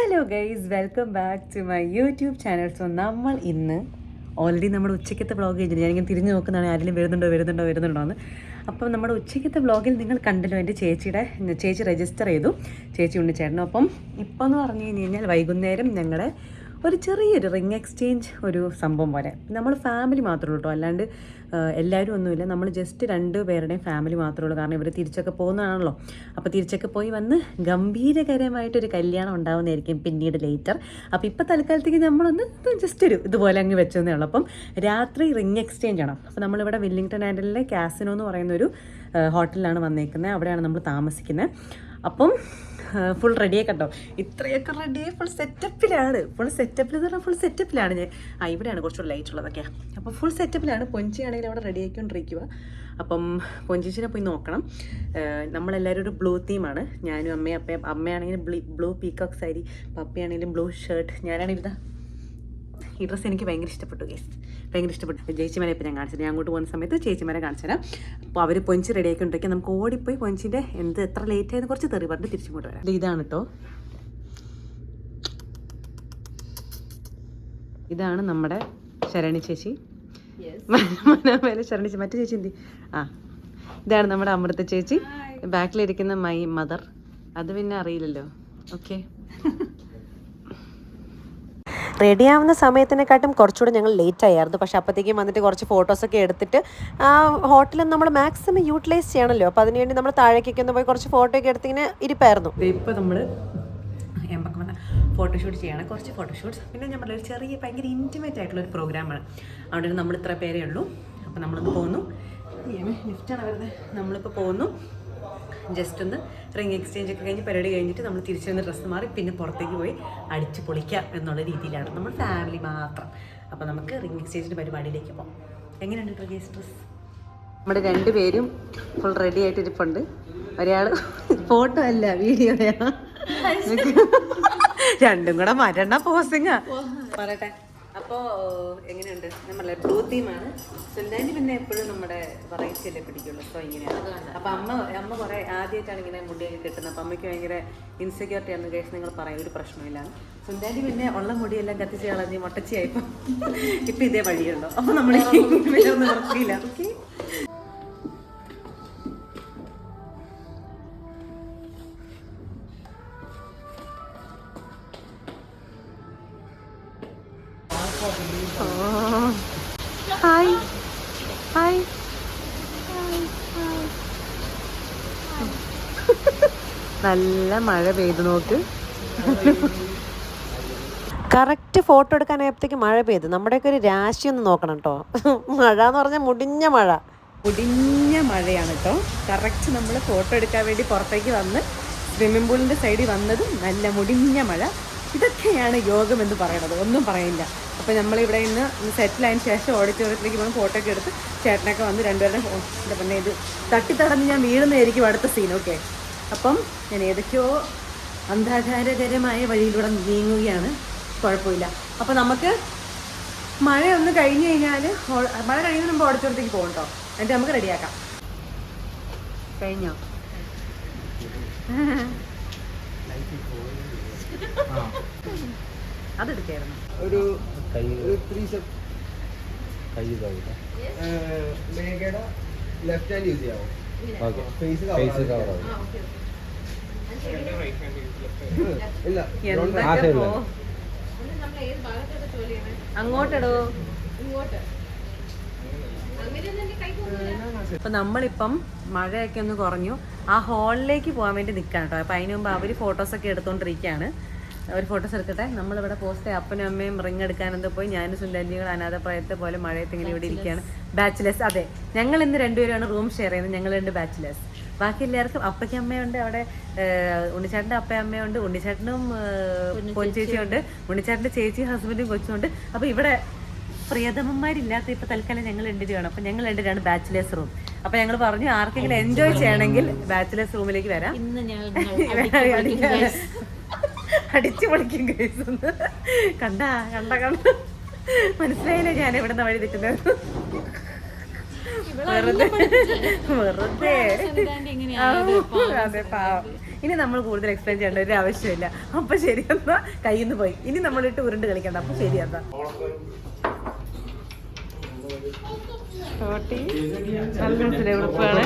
Hello guys, welcome back to my YouTube channel. So നമ്മൾ ഇന്ന് already നമ്മുടെ ഉച്ചയ്ക്കത്തെ vlog കഴിഞ്ഞിട്ട് ഞാനിങ്ങനെ തിരിഞ്ഞ് നോക്കുന്നതാണ് ആരെങ്കിലും വരുന്നുണ്ടോ എന്ന്. അപ്പം നമ്മുടെ ഉച്ചയ്ക്കത്തെ വ്ളോഗിൽ നിങ്ങൾ കണ്ടല്ലോ, എൻ്റെ ചേച്ചി രജിസ്റ്റർ ചെയ്തു, ചേച്ചി ഉണ്ണിച്ചേട്ടനും. അപ്പം ഇപ്പോൾ എന്ന് പറഞ്ഞു കഴിഞ്ഞാൽ വൈകുന്നേരം ഞങ്ങളുടെ ഒരു ചെറിയൊരു റിംഗ് എക്സ്ചേഞ്ച് ഒരു സംഭവം പോലെ. നമ്മൾ ഫാമിലി മാത്രമേ ഉള്ളൂ കേട്ടോ, അല്ലാണ്ട് എല്ലാവരും ഒന്നുമില്ല. നമ്മൾ ജസ്റ്റ് 2 പേരുടെയും ഫാമിലി മാത്രമേ ഉള്ളൂ. കാരണം ഇവർ തിരിച്ചൊക്കെ പോകുന്നതാണല്ലോ. അപ്പോൾ തിരിച്ചൊക്കെ പോയി വന്ന് ഗംഭീരകരമായിട്ടൊരു കല്യാണം ഉണ്ടാവുന്നതായിരിക്കും പിന്നീട് ലേറ്റർ. അപ്പോൾ ഇപ്പോൾ തൽക്കാലത്തേക്ക് നമ്മളൊന്ന് ജസ്റ്റ് ഒരു ഇതുപോലെ അങ്ങ് വെച്ചതേ ഉള്ളൂ. അപ്പം രാത്രി റിംഗ് എക്സ്ചേഞ്ച് ആണ്. അപ്പോൾ നമ്മളിവിടെ വെല്ലിംഗ്ടൺ ഐലൻഡിലെ കാസിനോ എന്ന് പറയുന്നൊരു ഹോട്ടലിലാണ് വന്നേക്കുന്നത്. അവിടെയാണ് നമ്മൾ താമസിക്കുന്നത്. അപ്പം ഫുൾ റെഡിയായി കേട്ടോ, ഇത്രയൊക്കെ റെഡിയായി ഫുൾ സെറ്റപ്പിലാണ്. ഫുൾ സെറ്റപ്പിലാണ് ഞാൻ. ഇവിടെയാണ് കുറച്ചുകൂടെ ലൈറ്റ് ഉള്ളതൊക്കെ. അപ്പോൾ ഫുൾ സെറ്റപ്പിലാണ്. പൊഞ്ചിയാണെങ്കിൽ അവിടെ റെഡി ആയിക്കൊണ്ടിരിക്കുക. അപ്പം പൊഞ്ചിച്ചിനെ പോയി നോക്കണം. നമ്മളെല്ലാവരും ഒരു ബ്ലൂ തീമാണ്. ഞാനും അമ്മയാണെങ്കിലും ബ്ലൂ പീക്കോക്ക് സാരി, പപ്പയാണെങ്കിലും ബ്ലൂ ഷർട്ട്, ഞാനാണെങ്കിലും ഈ ഡ്രസ്സ് എനിക്ക് ഭയങ്കര ഇഷ്ടപ്പെട്ടു ഗൈസ്, ഭയങ്കര ഇഷ്ടപ്പെട്ടു. ചേച്ചിമാരെ ഇപ്പോൾ ഞാൻ കാണിച്ചത്, ഞാൻ അങ്ങോട്ട് പോകുന്ന സമയത്ത് ചേച്ചിമാരെ കാണിച്ചു തരാം. അപ്പോൾ അവർ പൊഞ്ചി റെഡി ആയിക്കൊണ്ടിരിക്കുക. നമുക്ക് ഓടിപ്പോയി പൊഞ്ചിൻ്റെ എത്ര ലേറ്റ് ആയെന്ന് കുറച്ച് തെറി പറഞ്ഞിട്ട് തിരിച്ചിങ്ങോട്ട് വരാം. ഇതാണ് കേട്ടോ, ഇതാണ് നമ്മുടെ ശരണി ചേച്ചി, ശരണി ചേച്ചി. മറ്റേ ചേച്ചി എന്തി? ഇതാണ് നമ്മുടെ അമൃത ചേച്ചി. ബാക്കിലിരിക്കുന്ന മൈ മദർ. അത് പിന്നെ അറിയില്ലല്ലോ. ഓക്കെ, റെഡിയാവുന്ന സമയത്തിനെക്കാട്ടും കുറച്ചുകൂടെ ഞങ്ങൾ ലേറ്റ് ആയിരുന്നു. പക്ഷേ അപ്പോഴത്തേക്കും വന്നിട്ട് കുറച്ച് ഫോട്ടോസൊക്കെ എടുത്തിട്ട് ആ ഹോട്ടലിൽ നമ്മൾ മാക്സിമം യൂട്ടിലൈസ് ചെയ്യണമല്ലോ. അപ്പോൾ അതിനുവേണ്ടി നമ്മൾ താഴേക്കൊക്കെ ഒന്ന് പോയി കുറച്ച് ഫോട്ടോ ഒക്കെ എടുത്തിങ്ങനെ ഇരിപ്പായിരുന്നു. ഇപ്പോൾ നമ്മൾ എമ്പൊക്കെ വന്ന ഫോട്ടോഷൂട്ട് ചെയ്യണം, കുറച്ച് ഫോട്ടോഷൂട്ട്സ്. പിന്നെ ഞാൻ പറഞ്ഞ ഒരു ചെറിയ ഭയങ്കര ഇൻറ്റിമേറ്റ് ആയിട്ടുള്ളൊരു പ്രോഗ്രാമാണ്. അവിടെ നമ്മൾ ഇത്ര പേരേ ഉള്ളൂ. അപ്പോൾ നമ്മളൊന്ന് പോകുന്നു. ലിഫ്റ്റാണ് വരുന്നത്. നമ്മളിപ്പോൾ പോകുന്നു. ജസ്റ്റ് ഒന്ന് റിംഗ് എക്സ്ചേഞ്ച് ഒക്കെ കഴിഞ്ഞ് പരിപാടി കഴിഞ്ഞിട്ട് നമ്മൾ തിരിച്ചു വന്ന് ഡ്രസ്സ് മാറി പിന്നെ പുറത്തേക്ക് പോയി അടിച്ച് പൊളിക്കാം എന്നുള്ള രീതിയിലാണ്. നമ്മൾ ഫാമിലി മാത്രം. അപ്പോൾ നമുക്ക് റിംഗ് എക്സ്ചേഞ്ചിൻ്റെ പരിപാടിയിലേക്ക് പോകാം. എങ്ങനെയുണ്ട് ഡ്രസ്? നമ്മുടെ 2 പേരും ഫുൾ റെഡി ആയിട്ട് ഇരിപ്പുണ്ട്. ഒരാൾ ഫോട്ടോ അല്ല വീഡിയോയാണ്, രണ്ടും കൂടെ മരണ പോസിങ്ങാ പറയട്ടെ. അപ്പോൾ എങ്ങനെയുണ്ട്? നമ്മളെ ബ്ലൂ തീമാണ്. സുന്ദാനി പിന്നെ എപ്പോഴും നമ്മുടെ വെറൈറ്റിയല്ലേ പിടിക്കുള്ളൂ. സോ ഇങ്ങനെയാണ്. അപ്പം അമ്മ കുറേ ആദ്യമായിട്ടാണ് ഇങ്ങനെ മുടിയൊക്കെ കിട്ടുന്നത്. അപ്പം അമ്മയ്ക്ക് ഭയങ്കര ഇൻസെക്യൂരിറ്റി ആണെന്ന് കേസ് നിങ്ങൾ പറയും, ഒരു പ്രശ്നമില്ല. സുന്ദാനി പിന്നെ ഉള്ള മുടിയെല്ലാം കത്തിച്ച് കളഞ്ഞ് മൊട്ടച്ചിയായിപ്പം ഇപ്പം ഇതേ വഴിയുള്ളൂ. അപ്പം നമ്മൾ ഒന്നും നിർത്തിയില്ല. Okay, hi hi. നല്ല മഴ പെയ്തു നോക്ക്. കറക്റ്റ് ഫോട്ടോ എടുക്കാനായപ്പോഴത്തേക്ക് മഴ പെയ്തു. നമ്മുടെയൊക്കെ ഒരു രാശി ഒന്ന് നോക്കണം കേട്ടോ. മഴ എന്ന് പറഞ്ഞാൽ മുടിഞ്ഞ മഴയാണ് കേട്ടോ. കറക്റ്റ് നമ്മൾ ഫോട്ടോ എടുക്കാൻ വേണ്ടി പുറത്തേക്ക് വന്ന് സ്വിമ്മിംഗ് പൂളിൻ്റെ സൈഡിൽ വന്നതും നല്ല മുടിഞ്ഞ മഴ. ഇതൊക്കെയാണ് യോഗം എന്ന് പറയണത്, ഒന്നും പറയില്ല. അപ്പോൾ നമ്മളിവിടെ ഇന്ന് സെറ്റിലായതിന് ശേഷം ഓഡിറ്റോറിയത്തിലേക്ക് പോകുന്ന ഫോട്ടോ ഒക്കെ എടുത്ത് ചേട്ടനൊക്കെ വന്ന് 2 പേരുടെ എന്താ പറഞ്ഞാൽ ഇത് തട്ടിത്തടഞ്ഞ് ഞാൻ വീഴുന്നതായിരിക്കും അടുത്ത സീൻ. ഓക്കെ, അപ്പം ഞാൻ ഏതൊക്കെയോ അന്ധകാരകരമായ വഴിയിലൂടെ നീങ്ങുകയാണ്. കുഴപ്പമില്ല. അപ്പോൾ നമുക്ക് മഴ ഒന്ന് കഴിഞ്ഞ് കഴിഞ്ഞാൽ, മഴ കഴിയുന്നതിന് മുമ്പ് ഓഡിറ്റോറിയത്തേക്ക് പോകും കേട്ടോ. എന്നിട്ട് നമുക്ക് റെഡിയാക്കാം. കഴിഞ്ഞോ? അതെടുക്കായിരുന്നു ഒരു ലെഫ്റ്റ് ഹാൻഡ് യൂസ് ചെയ്യാമോ? അങ്ങോട്ടിടോ. അപ്പൊ നമ്മളിപ്പം മഴയൊക്കെ ഒന്ന് കുറഞ്ഞു. ആ ഹാളിലേക്ക് പോകാൻ വേണ്ടി നിൽക്കാം കേട്ടോ. അപ്പം അതിന് മുമ്പ് അവർ ഫോട്ടോസൊക്കെ എടുത്തുകൊണ്ടിരിക്കുകയാണ്. അവർ ഫോട്ടോസ് എടുക്കട്ടെ. നമ്മളിവിടെ പോസ്റ്റ് അപ്പനും അമ്മയും റിങ് എടുക്കാനെന്തോ പോയി. ഞാനും സുന്ദരികൾ അനാഥപ്രായത്തെ പോലെ മഴയത്ത് ഇങ്ങനെ ഇവിടെ ഇരിക്കുകയാണ്. ബാച്ചിലേഴ്സ്. അതെ, ഞങ്ങൾ ഇന്ന് 2 പേരാണ് റൂം ഷെയർ ചെയ്യുന്നത്. ഞങ്ങൾ 2 ബാച്ചിലേഴ്സ്. ബാക്കി എല്ലാവർക്കും അപ്പയ്ക്ക് അമ്മയുണ്ട്. അവിടെ ഉണ്ണിച്ചേട്ടൻ്റെ അമ്മയുണ്ട്, ഉണ്ണിച്ചേട്ടനും പൊൻചേച്ചിയുണ്ട്, ഉണ്ണിച്ചേട്ടൻ്റെ ചേച്ചി ഹസ്ബൻഡും കൊച്ചുണ്ട്. അപ്പോൾ ഇവിടെ പ്രിയതമന്മാരില്ലാത്ത ഇപ്പോൾ തൽക്കാലം ഞങ്ങൾ 2 പേരാണ്. അപ്പം ഞങ്ങൾ 2 പേരാണ് ബാച്ചിലേഴ്സ് റൂം. അപ്പം ഞങ്ങൾ പറഞ്ഞു ആർക്കെങ്കിലും എൻജോയ് ചെയ്യണമെങ്കിൽ ബാച്ചിലേഴ്സ് റൂമിലേക്ക് വരാം. അടിച്ചു പൊളിക്കും കേസ്. കണ്ട മനസ്സിലായില്ലേ ഞാൻ എവിടുന്ന വഴി തെറ്റുന്നത്? വെറുതെ അതെ പാവം. ഇനി നമ്മൾ കൂടുതൽ എക്സ്പ്ലെയിൻ ചെയ്യേണ്ട ഒരു ആവശ്യമില്ല. അപ്പം ശരി എന്നാ കയ്യിൽ നിന്ന് പോയി. ഇനി നമ്മളിട്ട് ഉരുണ്ട് കളിക്കണ്ട. അപ്പം ശരി എന്നാ നല്ല ഉടുപ്പാണ്.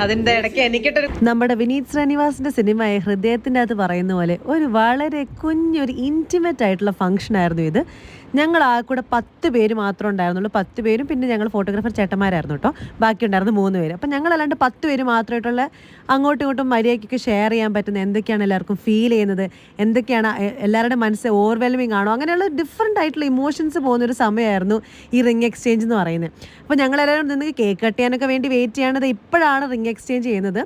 അതിന്റെ ഇടയ്ക്ക് എനിക്കിട്ടൊരു നമ്മുടെ വിനീത് ശ്രീനിവാസിന്റെ സിനിമയായ ഹൃദയത്തിന്റെ അകത്ത് പറയുന്ന പോലെ ഒരു വളരെ കുഞ്ഞൊരു ഇന്റിമേറ്റ് ആയിട്ടുള്ള ഫംഗ്ഷൻ ആയിരുന്നു ഇത്. ഞങ്ങൾ ആ കൂടെ 10 പേര് മാത്രമേ ഉണ്ടായിരുന്നുള്ളൂ. 10 പേരും പിന്നെ ഞങ്ങൾ ഫോട്ടോഗ്രാഫർ ചേട്ടന്മാരായിരുന്നു കേട്ടോ. ബാക്കി ഉണ്ടായിരുന്നു 3 പേര്. അപ്പം ഞങ്ങളല്ലാണ്ട് 10 പേര് മാത്രമായിട്ടുള്ള അങ്ങോട്ടും ഇങ്ങോട്ടും മര്യാദയ്ക്കൊക്കെ ഷെയർ ചെയ്യാൻ പറ്റുന്ന എന്തൊക്കെയാണ് എല്ലാവർക്കും ഫീൽ ചെയ്യുന്നത്, എന്തൊക്കെയാണ് എല്ലാവരുടെ മനസ്സ് ഓവർവെൽമിങ് ആണോ, അങ്ങനെയുള്ള ഡിഫറെൻ്റ് ആയിട്ടുള്ള ഇമോഷൻസ് പോകുന്നൊരു സമയമായിരുന്നു ഈ റിംഗ് എക്സ്ചേഞ്ച് എന്ന് പറയുന്നത്. അപ്പോൾ ഞങ്ങളെല്ലാവരും നിന്ന് കേക്ക് കട്ട് ചെയ്യാനൊക്കെ വേണ്ടി വെയിറ്റ് ചെയ്യണത് ഇപ്പോഴാണ് റിംഗ് എക്സ്ചേഞ്ച് ചെയ്യുന്നത്.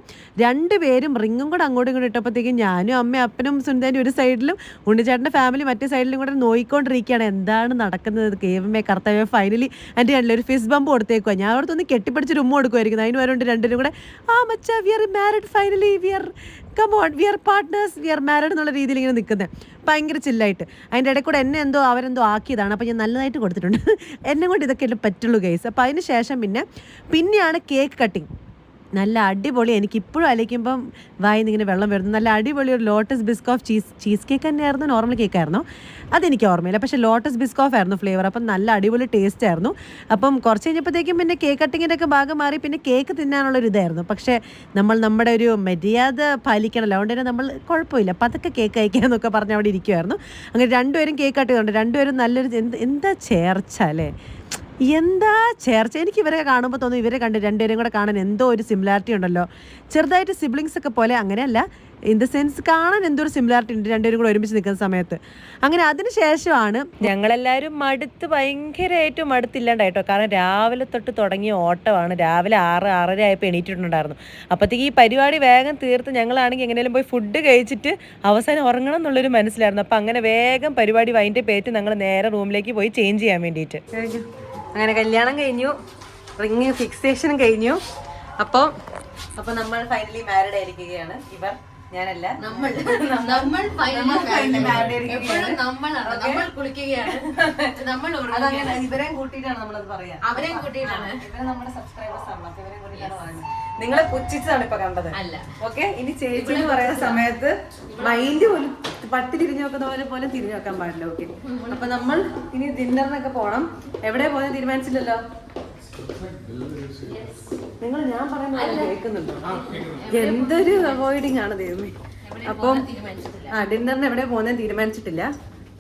2 പേരും റിങ്ങും കൂടെ അങ്ങോട്ടും ഇങ്ങോട്ടും ഇട്ടപ്പോഴത്തേക്കും ഞാനും അമ്മയും അപ്പനും സുന്ദരനും ഒരു സൈഡിലും ഉണ്ണിച്ചേട്ടൻ്റെ ഫാമിലി മറ്റേ സൈഡിലും കൂടെ നോയിക്കൊണ്ടിരിക്കുകയാണ് എന്താണ് നടക്കുന്നത്. കേവമേ കർത്തവ്യം ഫൈനലി എൻ്റെ കണ്ടില്ല ഒരു ഫിസ് ബമ്പ് കൊടുത്തേക്കുക. ഞാൻ അവിടെ ഒന്ന് കെട്ടിപ്പിടിച്ചൊരു ഉമ്മ കൊടുക്കുമായിരിക്കും. അതിന് വരണ്ട് 2 കൂടെ മച്ചാ we are married finally, we are come on, we are partners, we are married എന്നുള്ള രീതിയിൽ ഇങ്ങനെ നിൽക്കുന്നത് ഭയങ്കര ചില്ലായിട്ട്. അതിൻ്റെ ഇടയിൽ കൂടെ എന്നെ അവരെന്തോ ആക്കിയതാണ്. അപ്പോൾ ഞാൻ നല്ലതായിട്ട് കൊടുത്തിട്ടുണ്ട്. എന്നെ കൊണ്ട് ഇതൊക്കെ പറ്റുള്ളൂ ഗൈസ്. അപ്പോൾ അതിന് ശേഷം പിന്നെയാണ് കേക്ക് കട്ടിങ്. നല്ല അടിപൊളി, എനിക്കിപ്പോഴും അലയ്ക്കുമ്പം വായിന്ന് ഇങ്ങനെ വെള്ളം വരുന്നു. നല്ല അടിപൊളി ഒരു ലോട്ടസ് ബിസ്കോഫ് ചീസ് കേക്ക് തന്നെയായിരുന്നു, നോർമൽ കേക്കായിരുന്നു, അതെനിക്ക് ഓർമ്മയില്ല. പക്ഷേ ലോട്ടസ് ബിസ്കോഫ് ആയിരുന്നു ഫ്ലേവർ. അപ്പം നല്ല അടിപൊളി ടേസ്റ്റ് ആയിരുന്നു. അപ്പം കുറച്ച് കഴിഞ്ഞപ്പോഴത്തേക്കും പിന്നെ കേക്ക് കട്ടിങ്ങിൻ്റെ ഒക്കെ ഭാഗം മാറി പിന്നെ കേക്ക് തിന്നാനുള്ളൊരു ഇതായിരുന്നു. പക്ഷേ നമ്മുടെ ഒരു മര്യാദ പാലിക്കണമല്ലോ, അതുകൊണ്ട് തന്നെ നമ്മൾ കുഴപ്പമില്ല പതൊക്കെ കേക്ക് കഴിക്കാമെന്നൊക്കെ പറഞ്ഞ് അവിടെ ഇരിക്കുമായിരുന്നു. അങ്ങനെ 2 പേരും കേക്ക് കട്ട് ചെയ്തുകൊണ്ട് 2 പേരും നല്ലൊരു എന്താ ചേർച്ച അല്ലേ, എന്താ ചേർച്ച. എനിക്ക് ഇവരെ കാണുമ്പോൾ തോന്നുന്നു ഇവരെ കണ്ട് 2 പേരും കൂടെ കാണാൻ എന്തോ ഒരു സിമിലാരിറ്റി ഉണ്ടല്ലോ, ചെറുതായിട്ട് സിബ്ലിങ്സ് ഒക്കെ പോലെ. അങ്ങനെയല്ല, ഇൻ ദ സെൻസ് കാണാൻ എന്തോ ഒരു സിമിലാരിറ്റി ഉണ്ട് 2 പേരും കൂടെ ഒരുമിച്ച് നിൽക്കുന്ന സമയത്ത്. അങ്ങനെ അതിന് ശേഷമാണ് ഞങ്ങളെല്ലാവരും ഭയങ്കരമായിട്ടും മടുത്തില്ലാണ്ടായിട്ടോ. കാരണം രാവിലെ തൊട്ട് തുടങ്ങിയ ഓട്ടമാണ്. രാവിലെ 6-6:30 ആയപ്പോൾ എണീറ്റിട്ടുണ്ടായിരുന്നു. അപ്പോഴത്തേക്ക് ഈ പരിപാടി വേഗം തീർത്ത് ഞങ്ങളാണെങ്കിൽ എങ്ങനെയും പോയി ഫുഡ് കഴിച്ചിട്ട് അവസാനം ഉറങ്ങണം എന്നുള്ളൊരു മനസ്സിലായിരുന്നു. അപ്പോൾ അങ്ങനെ വേഗം പരിപാടി വൈൻ്റെ പേറ്റ് ഞങ്ങൾ നേരെ റൂമിലേക്ക് പോയി ചേഞ്ച് ചെയ്യാൻ വേണ്ടിയിട്ട്. അങ്ങനെ കല്യാണം കഴിഞ്ഞു, റിങ് ഫിക്സേഷനും കഴിഞ്ഞു. അപ്പോൾ നമ്മൾ ഫൈനലി മാരീഡ് ആയിരിക്കുകയാണ്. ഇവർ, ഞാനല്ല, നമ്മൾ ഇവരെയും കൂട്ടിയിട്ടാണ് നമ്മളത് പറയാം. അവരെയും കൂട്ടിയിട്ടാണ്, ഇവരെ നമ്മുടെ സബ്സ്ക്രൈബേഴ്സ് ആണ്. അപ്പൊ ഇവരെ കൂട്ടിയിട്ടാണ് പറയുന്നത്. നിങ്ങളെ പുച്ഛിച്ചാണ് ഇപ്പൊ കണ്ടത്. ഓക്കെ, ഇനി ചേച്ചി എന്ന് പറയുന്ന സമയത്ത് മൈൻഡ് പോലും പട്ടി തിരിഞ്ഞു നോക്കുന്ന പോലെ തിരിഞ്ഞു നോക്കാൻ പാടില്ല. ഓക്കെ, അപ്പൊ നമ്മൾ ഇനി ഡിന്നറിനൊക്കെ പോണം. എവിടെ പോകാൻ തീരുമാനിച്ചില്ലല്ലോ നിങ്ങൾ? ഞാൻ പറയുന്നത് കേൾക്കുന്നുണ്ടോ? എന്തൊരു അവോയ്ഡിങ് ആണ് ദൈവമേ. അപ്പം ഡിന്നറിന് എവിടെ പോകുന്നതെന്ന് തീരുമാനിച്ചിട്ടില്ല,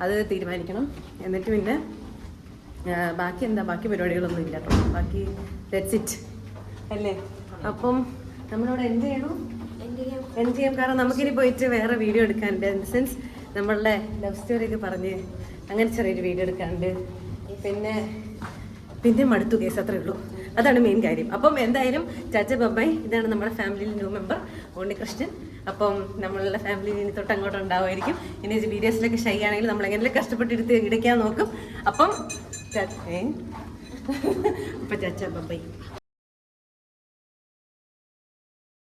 അത് തീരുമാനിക്കണം. എന്നിട്ട് പിന്നെ ബാക്കി പരിപാടികളൊന്നും ഇല്ല കേട്ടോ. ബാക്കി ദാറ്റ്സ് ഇറ്റ് അല്ലേ. അപ്പം നമ്മളിവിടെ എൻജോയ് ചെയ്യാം. കാരണം നമുക്കിനി പോയിട്ട് വേറെ വീഡിയോ എടുക്കാനുണ്ട്. ഇൻ ദ സെൻസ് നമ്മളുടെ ലവ് സ്റ്റോറിയൊക്കെ പറഞ്ഞ് അങ്ങനെ ചെറിയൊരു വീഡിയോ എടുക്കാനുണ്ട്. പിന്നെ മടുത്തു കേസ്, അത്രേ ഉള്ളൂ. അതാണ് മെയിൻ കാര്യം. അപ്പം എന്തായാലും ചാച്ച ബബ്ബായ്, ഇതാണ് നമ്മുടെ ഫാമിലിയിൽ ന്യൂ മെമ്പർ ഉണ്ണികൃഷ്ണൻ. അപ്പം നമ്മളുടെ ഫാമിലിയിൽ ഇനി തൊട്ട് അങ്ങോട്ട് ഉണ്ടാവുമായിരിക്കും. ഇനി വീഡിയോസിലൊക്കെ ഷൈ ആണെങ്കിൽ നമ്മൾ എങ്ങനെയും കഷ്ടപ്പെട്ട് ഇടയ്ക്കാൻ നോക്കും. അപ്പം ചാച്ച ബബ്ബായ്.